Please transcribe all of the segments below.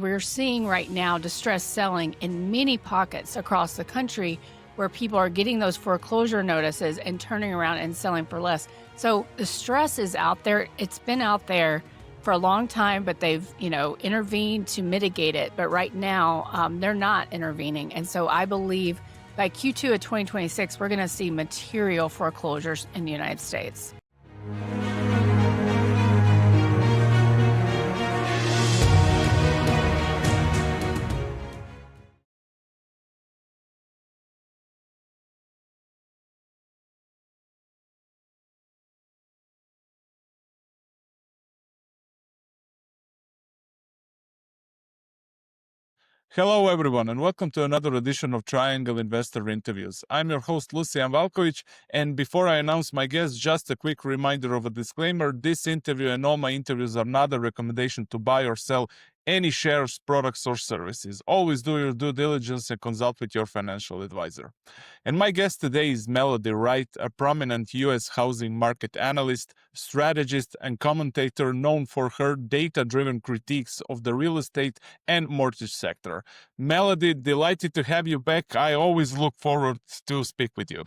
We're seeing right now distressed selling in many pockets across the country where people are getting those foreclosure notices and turning around and selling for less. So the stress is out there. It's been out there for a long time, but they've, intervened to mitigate it. But right now, they're not intervening. And so I believe by Q2 of 2026, we're going to see material foreclosures in the United States. Hello, everyone, and welcome to another edition of Triangle Investor Interviews. I'm your host, Lucian Valkovic, and before I announce my guest, just a quick reminder of a disclaimer. This interview and all my interviews are not a recommendation to buy or sell any shares, products, or services. Always do your due diligence and consult with your financial advisor. And my guest today is Melody Wright, a prominent U.S. housing market analyst, strategist, and commentator known for her data-driven critiques of the real estate and mortgage sector. Melody, delighted to have you back. I always look forward to speak with you.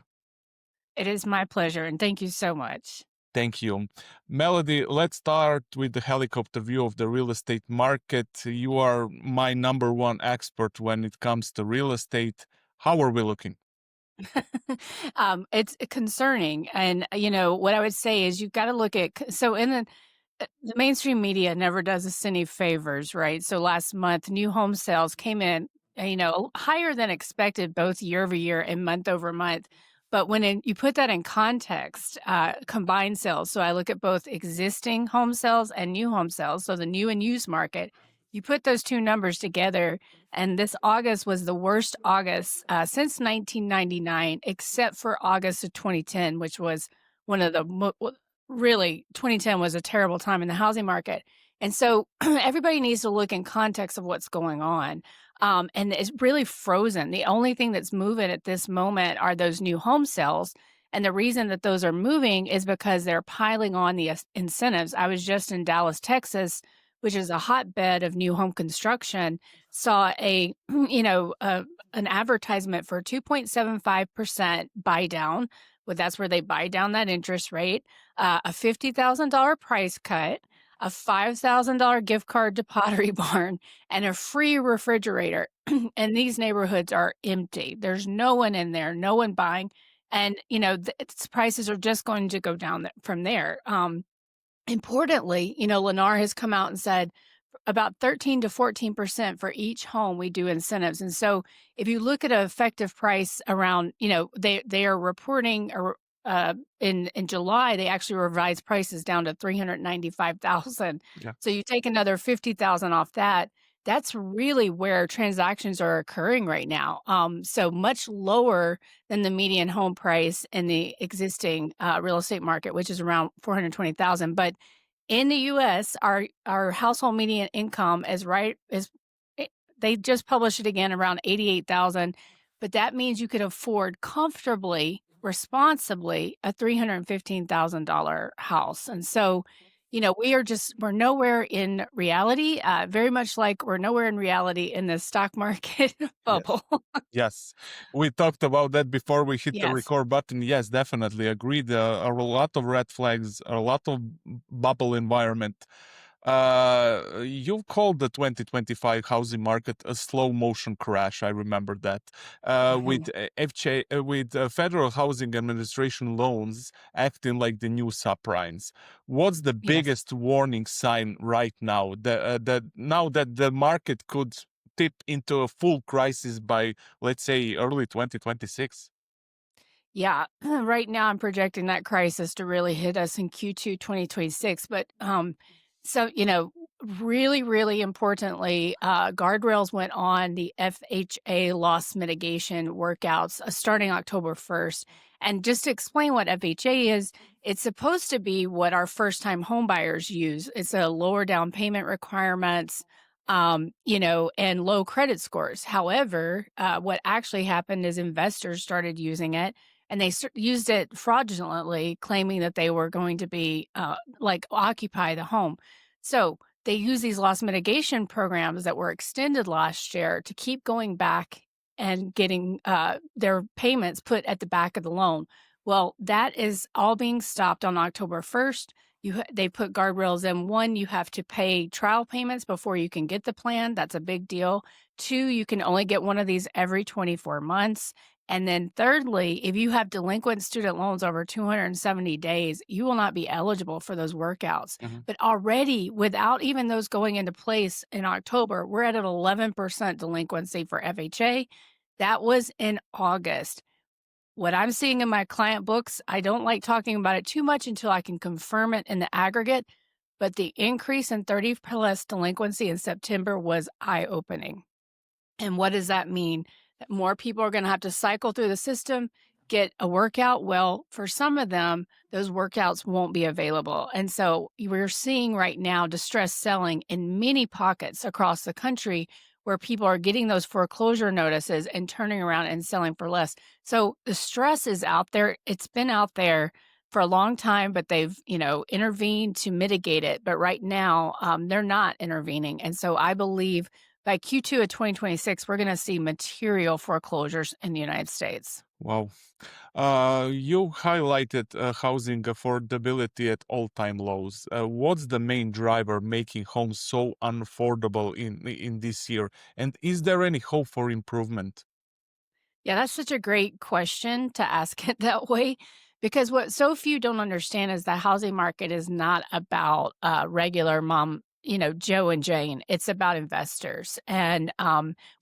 It is my pleasure, and thank you so much. Thank you. Melody, let's start with the helicopter view of the real estate market. You are my number one expert when it comes to real estate. How are we looking? It's concerning. And, what I would say is you've got to look at, so in the mainstream media never does us any favors, right? So last month, new home sales came in, higher than expected, both year over year and month over month. But you put that in context, combined sales. So I look at both existing home sales and new home sales. So the new and used market, you put those two numbers together, and this August was the worst August since 1999, except for August of 2010, which was one of the really 2010 was a terrible time in the housing market. And so everybody needs to look in context of what's going on. And it's really frozen. The only thing that's moving at this moment are those new home sales. And the reason that those are moving is because they're piling on the incentives. I was just in Dallas, Texas, which is a hotbed of new home construction, saw an advertisement for 2.75% buy down. Well, that's where they buy down that interest rate, a $50,000 price cut, a $5,000 gift card to Pottery Barn, and a free refrigerator. And these neighborhoods are empty. There's no one in there, no one buying. And, its prices are just going to go down from there. Importantly, Lennar has come out and said about 13 to 14% for each home we do incentives. And so if you look at an effective price around, they are reporting in July, they actually revised prices down to 395,000. Yeah. So you take another 50,000 off that. That's really where transactions are occurring right now. So much lower than the median home price in the existing real estate market, which is around 420,000. But in the U.S., our household median income they just published it again around 88,000. But that means you could afford comfortably, responsibly, a $315,000 house. And so, we're nowhere in reality, very much like we're nowhere in reality in the stock market bubble. Yes, we talked about that before we hit the Yes. record button. Yes, definitely agreed. A lot of red flags, a lot of bubble environment. You've called the 2025 housing market a slow motion crash. I remember that. With Federal Housing Administration loans acting like the new subprimes. What's the Yes. biggest warning sign right now that the market could tip into a full crisis by, let's say, early 2026? Yeah. Right now, I'm projecting that crisis to really hit us in Q2 2026. But so, really, really importantly, guardrails went on the FHA loss mitigation workouts starting October 1st. And just to explain what FHA is, it's supposed to be what our first time home buyers use. It's a lower down payment requirements, and low credit scores. However, what actually happened is investors started using it and they used it fraudulently, claiming that they were going to be occupy the home. So they use these loss mitigation programs that were extended last year to keep going back and getting their payments put at the back of the loan. Well, that is all being stopped on October 1st. They put guardrails in. One, you have to pay trial payments before you can get the plan. That's a big deal. Two, you can only get one of these every 24 months. And then thirdly, if you have delinquent student loans over 270 days, you will not be eligible for those workouts. Mhm. But already, without even those going into place in October, we're at an 11% delinquency for FHA. That was in August. What I'm seeing in my client books, I don't like talking about it too much until I can confirm it in the aggregate, but the increase in 30 plus delinquency in September was eye opening. And what does that mean? That more people are going to have to cycle through the system, get a workout. Well, for some of them, those workouts won't be available. And so we're seeing right now distress selling in many pockets across the country where people are getting those foreclosure notices and turning around and selling for less. So the stress is out there. It's been out there for a long time, but they've, intervened to mitigate it. But right now, they're not intervening. And so I believe by Q2 of 2026, we're gonna see material foreclosures in the United States. Wow. You highlighted housing affordability at all-time lows. What's the main driver making homes so unaffordable in this year? And is there any hope for improvement? Yeah, that's such a great question to ask it that way because what so few don't understand is the housing market is not about regular mom, Joe and Jane. It's about investors. And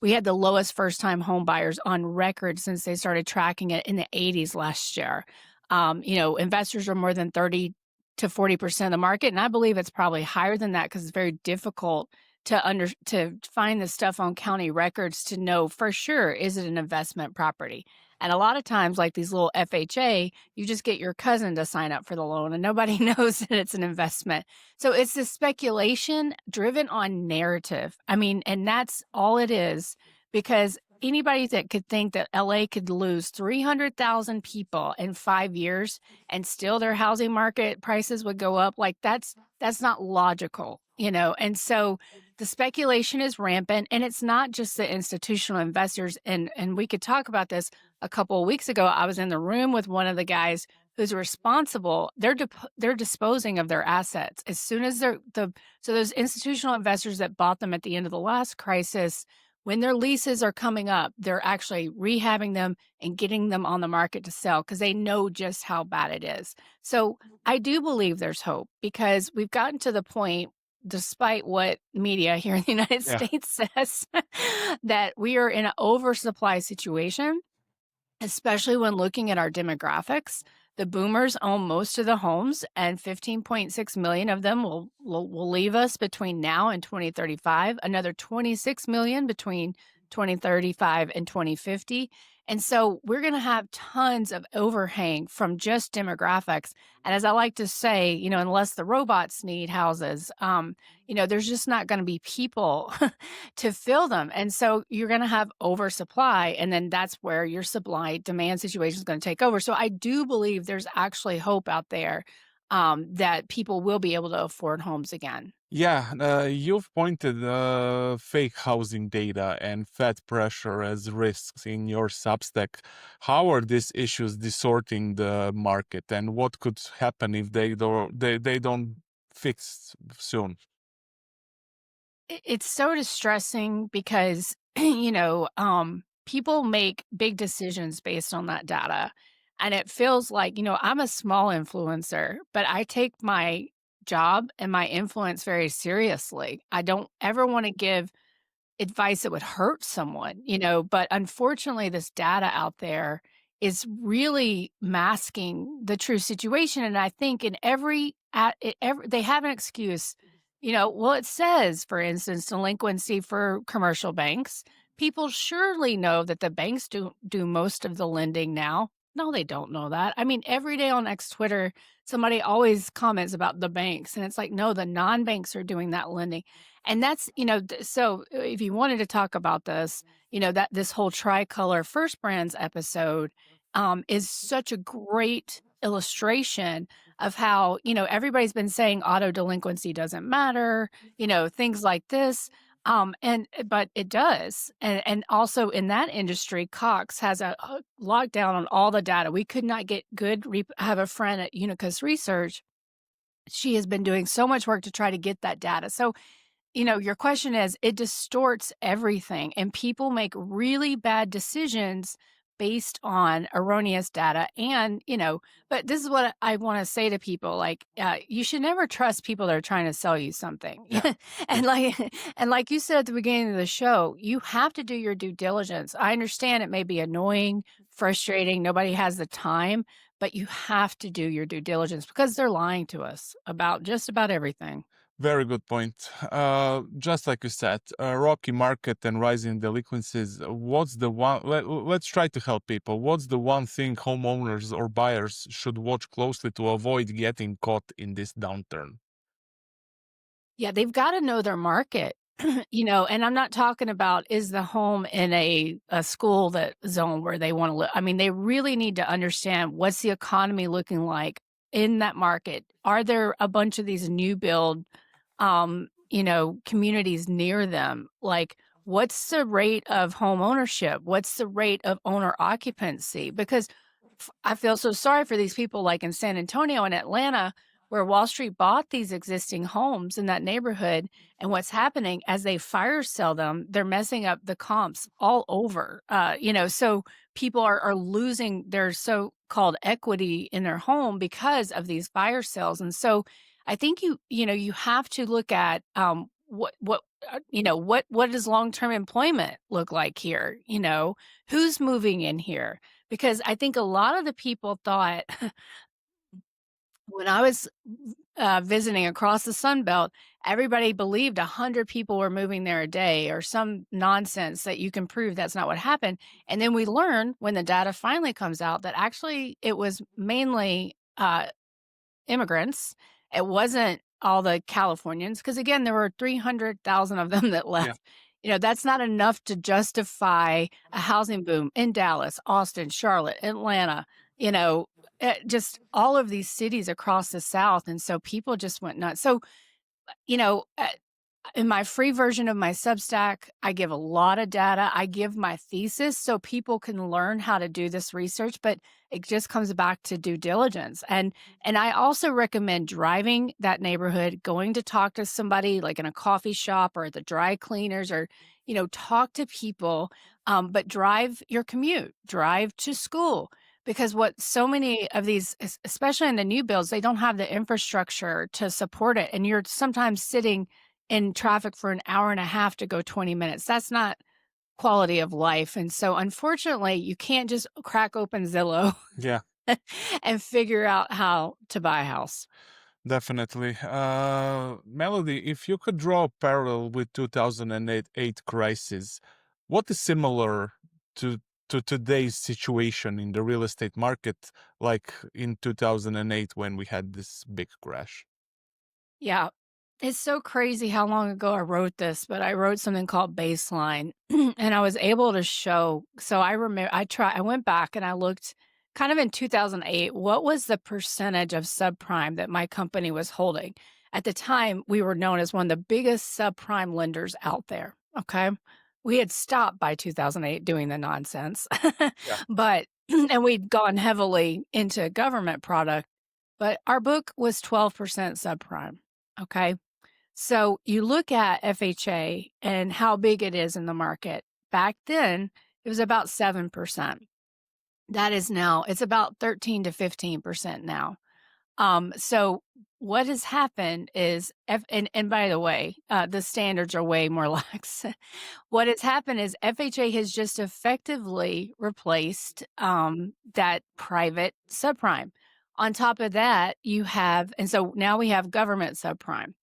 we had the lowest first time home buyers on record since they started tracking it in the 80s last year. Investors are more than 30 to 40% of the market. And I believe it's probably higher than that because it's very difficult to find the stuff on county records to know for sure, is it an investment property? And a lot of times, like these little FHA, you just get your cousin to sign up for the loan and nobody knows that it's an investment. So it's this speculation driven on narrative. I mean, and that's all it is because anybody that could think that LA could lose 300,000 people in 5 years and still their housing market prices would go up, like that's not logical. And so the speculation is rampant, and it's not just the institutional investors. And we could talk about this. A couple of weeks ago, I was in the room with one of the guys who's responsible. They're disposing of their assets as soon as so those institutional investors that bought them at the end of the last crisis, when their leases are coming up, they're actually rehabbing them and getting them on the market to sell because they know just how bad it is. So I do believe there's hope because we've gotten to the point, despite what media here in the United Yeah. States says, that we are in an oversupply situation, especially when looking at our demographics. The boomers own most of the homes, and 15.6 million of them will leave us between now and 2035, another 26 million between 2035 and 2050. And so we're going to have tons of overhang from just demographics. And as I like to say, unless the robots need houses, there's just not going to be people to fill them. And so you're going to have oversupply. And then that's where your supply demand situation is going to take over. So I do believe there's actually hope out there that people will be able to afford homes again. Yeah, you've pointed fake housing data and Fed pressure as risks in your Substack. How are these issues distorting the market, and what could happen if they don't fix soon? It's so distressing because, people make big decisions based on that data. And it feels like, I'm a small influencer, but I take my job and my influence very seriously. I don't ever want to give advice that would hurt someone, but unfortunately, this data out there is really masking the true situation. And I think in they have an excuse. Well, it says, for instance, delinquency for commercial banks. People surely know that the banks do most of the lending now. No, they don't know that. I mean, every day on X Twitter, somebody always comments about the banks, and it's like, no, the non-banks are doing that lending. And that's, so if you wanted to talk about this, that this whole tricolor first brands episode is such a great illustration of how, everybody's been saying auto delinquency doesn't matter, things like this. But it does. And also in that industry, Cox has a lockdown on all the data. We could not get good. I have a friend at Unicus Research. She has been doing so much work to try to get that data. So your question is, it distorts everything, and people make really bad decisions based on erroneous data. And, but this is what I want to say to people, like, you should never trust people that are trying to sell you something. Yeah. and like, and like you said at the beginning of the show, you have to do your due diligence. I understand it may be annoying, frustrating. Nobody has the time, but you have to do your due diligence because they're lying to us about just about everything. Very good point. Just like you said, rocky market and rising delinquencies. What's the one? Let's try to help people. What's the one thing homeowners or buyers should watch closely to avoid getting caught in this downturn? Yeah, they've gotta know their market, and I'm not talking about is the home in a school that zone where they wanna live. I mean, they really need to understand what's the economy looking like in that market. Are there a bunch of these new build, communities near them? Like, what's the rate of home ownership? What's the rate of owner occupancy? Because I feel so sorry for these people like in San Antonio and Atlanta where Wall Street bought these existing homes in that neighborhood. And what's happening as they fire sell them, they're messing up the comps all over. So people are losing their so-called equity in their home because of these fire sales. And so I think you have to look at what does long-term employment look like here? Who's moving in here? Because I think a lot of the people thought when I was visiting across the Sun Belt, everybody believed 100 people were moving there a day or some nonsense that you can prove that's not what happened. And then we learn when the data finally comes out that actually it was mainly immigrants. It wasn't all the Californians because, again, there were 300,000 of them that Yeah. left. That's not enough to justify a housing boom in Dallas, Austin, Charlotte, Atlanta, just all of these cities across the South. And so people just went nuts. So, you know, uh, in my free version of my Substack, I give a lot of data. I give my thesis so people can learn how to do this research, but it just comes back to due diligence. And I also recommend driving that neighborhood, going to talk to somebody like in a coffee shop or at the dry cleaners or, talk to people, but drive your commute, drive to school. Because what so many of these, especially in the new builds, they don't have the infrastructure to support it. And you're sometimes sitting in traffic for an hour and a half to go 20 minutes. That's not quality of life. And so, unfortunately, you can't just crack open Zillow Yeah. and figure out how to buy a house. Definitely. Melody, if you could draw a parallel with 2008 crisis, what is similar to today's situation in the real estate market, like in 2008 when we had this big crash? Yeah. It's so crazy how long ago I wrote this, but I wrote something called Baseline and I was able to show. So I remember I went back and I looked kind of in 2008, what was the percentage of subprime that my company was holding? At the time, we were known as one of the biggest subprime lenders out there. Okay. We had stopped by 2008 doing the nonsense, Yeah. but, and we'd gone heavily into government product, but our book was 12% subprime. Okay. So you look at FHA and how big it is in the market. Back then, it was about 7%. That is now, it's about 13 to 15% now. So what has happened is, and by the way, the standards are way more lax. What has happened is FHA has just effectively replaced that private subprime. On top of that, you have, and so now we have government subprime.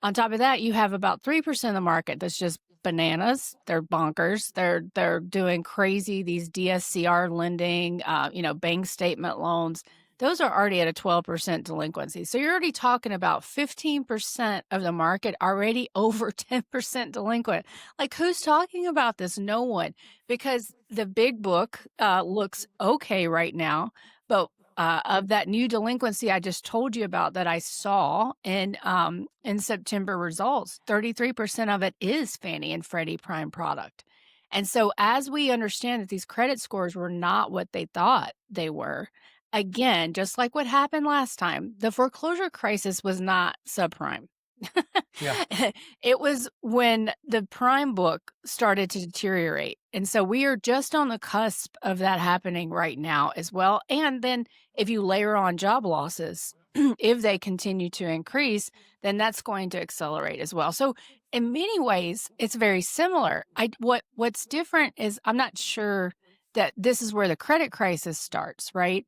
On top of that, you have about 3% of the market that's just bananas. They're bonkers. They're doing crazy, these DSCR lending, bank statement loans. Those are already at a 12% delinquency. So you're already talking about 15% of the market already over 10% delinquent. Like, who's talking about this? No one, because the big book looks okay right now, but of that new delinquency I just told you about that I saw in September results, 33% of it is Fannie and Freddie prime product. And so as we understand that these credit scores were not what they thought they were, again, just like what happened last time, the foreclosure crisis was not subprime. Yeah. It was when the prime book started to deteriorate. And so we are just on the cusp of that happening right now as well. And then if you layer on job losses, if they continue to increase, then that's going to accelerate as well. So in many ways, it's very similar. What's different is I'm not sure that this is where the credit crisis starts, right?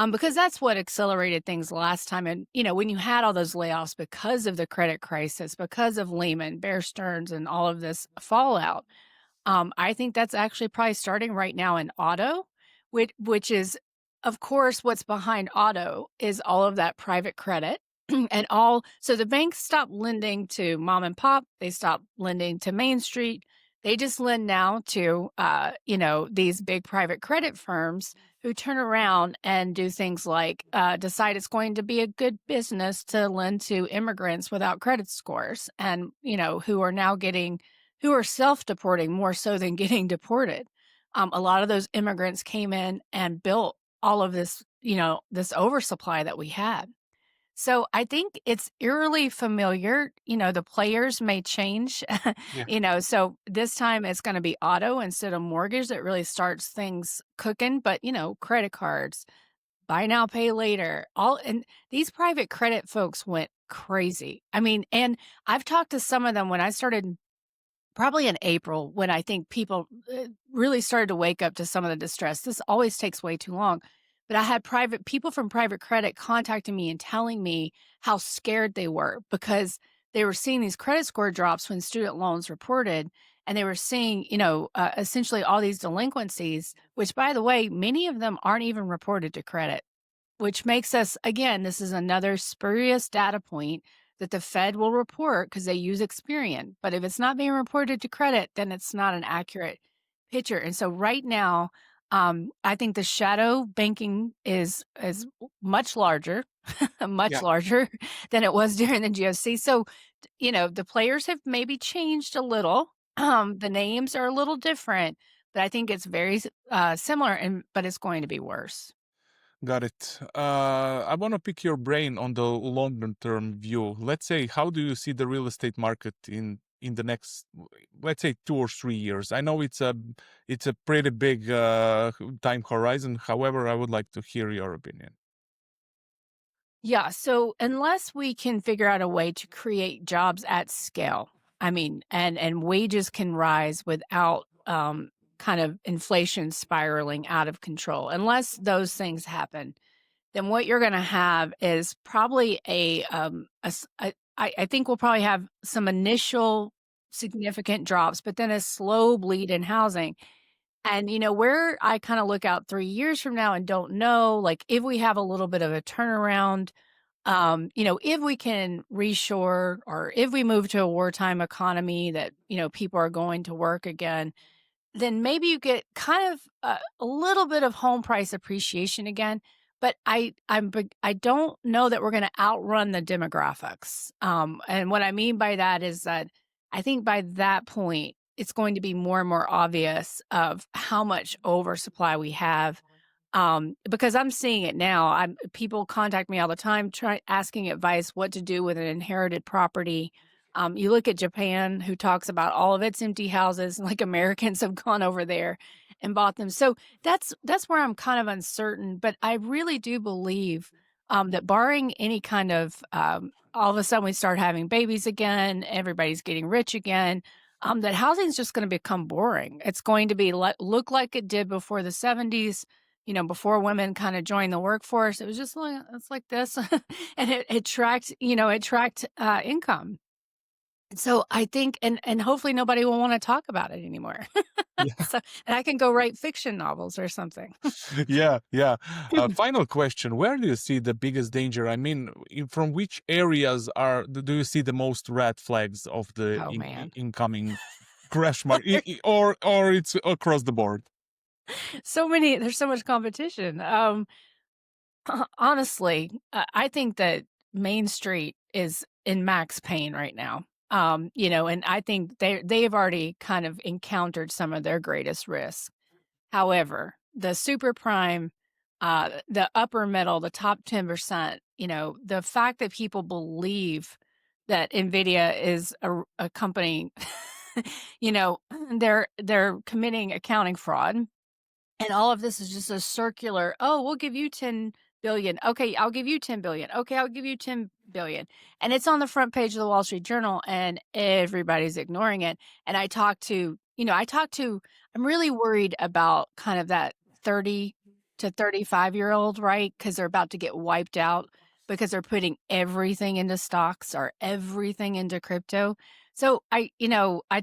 Because that's what accelerated things last time. And, when you had all those layoffs because of the credit crisis, because of Lehman, Bear Stearns, and all of this fallout, I think that's actually probably starting right now in auto, which is, of course, what's behind auto is all of that private credit. And so the banks stopped lending to mom and pop, they stopped lending to Main Street. They just lend now to, these big private credit firms who turn around and do things like decide it's going to be a good business to lend to immigrants without credit scores and, who are self-deporting more so than getting deported. A lot of those immigrants came in and built all of this, this oversupply that we had. So I think it's eerily familiar. The players may change, Yeah. so this time it's going to be auto instead of mortgage that really starts things cooking. But, credit cards, buy now, pay later, and these private credit folks went crazy. I mean, and I've talked to some of them when I started probably in April when I think people really started to wake up to some of the distress. This always takes way too long. But I had private people from private credit contacting me and telling me how scared they were because they were seeing these credit score drops when student loans reported. And they were seeing, essentially all these delinquencies, which, by the way, many of them aren't even reported to credit. Which makes us again, this is another spurious data point that the Fed will report because they use Experian, but if it's not being reported to credit, then it's not an accurate picture, and so right now, I think the shadow banking is much larger, much Yeah. larger than it was during the GFC, so, the players have maybe changed a little, the names are a little different, but I think it's very similar but it's going to be worse. Got it. I want to pick your brain on the longer term view. Let's say, how do you see the real estate market in the next, let's say, 2 or 3 years? I know it's a pretty big time horizon. However, I would like to hear your opinion. Yeah, so unless we can figure out a way to create jobs at scale, I mean, and wages can rise without kind of inflation spiraling out of control. Unless those things happen, then what you're going to have is probably I think we'll probably have some initial significant drops, but then a slow bleed in housing. And, where I kinda look out 3 years from now and don't know, like, if we have a little bit of a turnaround, if we can reshore or if we move to a wartime economy that, people are going to work again, then maybe you get kind of a little bit of home price appreciation again, but I don't know that we're gonna outrun the demographics, and what I mean by that is that I think by that point, it's going to be more and more obvious of how much oversupply we have, because I'm seeing it now. People contact me all the time asking advice what to do with an inherited property. You look at Japan, who talks about all of its empty houses, like Americans have gone over there and bought them. So that's where I'm kind of uncertain. But I really do believe that barring any kind of all of a sudden we start having babies again, everybody's getting rich again. That housing is just going to become boring. It's going to be look like it did before the 70s, before women kind of joined the workforce. It was just like it's like this, and it tracked income. So I think and hopefully nobody will wanna talk about it anymore. Yeah. So and I can go write fiction novels or something. Yeah, yeah. Final question: where do you see the biggest danger? I mean, from which areas do you see the most red flags of the Oh, man. incoming crash market, or it's across the board? There's so much competition. Honestly, I think that Main Street is in max pain right now. And I think they've already kind of encountered some of their greatest risks. However, the super prime, the upper middle, the top 10%, the fact that people believe that NVIDIA is a company, you know, they're committing accounting fraud, and all of this is just a circular, "Oh, we'll give you 10 billion. Okay, I'll give you 10 billion. Okay, I'll give you 10 billion." And it's on the front page of the Wall Street Journal, and everybody's ignoring it. And I'm really worried about kind of that 30 to 35-year-old, right? Because they're about to get wiped out because they're putting everything into stocks or everything into crypto. So I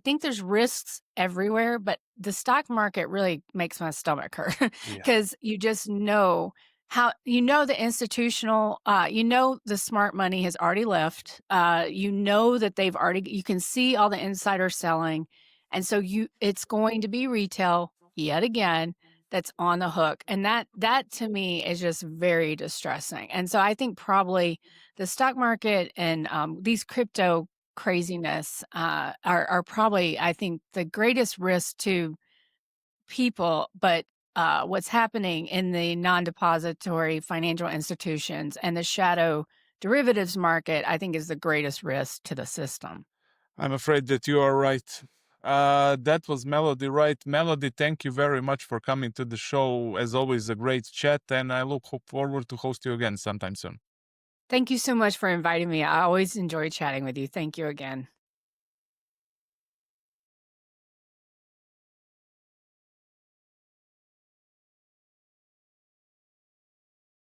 think there's risks everywhere, but the stock market really makes my stomach hurt Yeah. because you just know the institutional, the smart money has already left. That you can see all the insider selling. And so it's going to be retail yet again that's on the hook. And that to me is just very distressing. And so I think probably the stock market and these crypto craziness are probably, I think, the greatest risk to people. But what's happening in the non-depository financial institutions and the shadow derivatives market, I think, is the greatest risk to the system. I'm afraid that you are right. That was Melody, right? Melody, thank you very much for coming to the show. As always, a great chat, and I look forward to host you again sometime soon. Thank you so much for inviting me. I always enjoy chatting with you. Thank you again.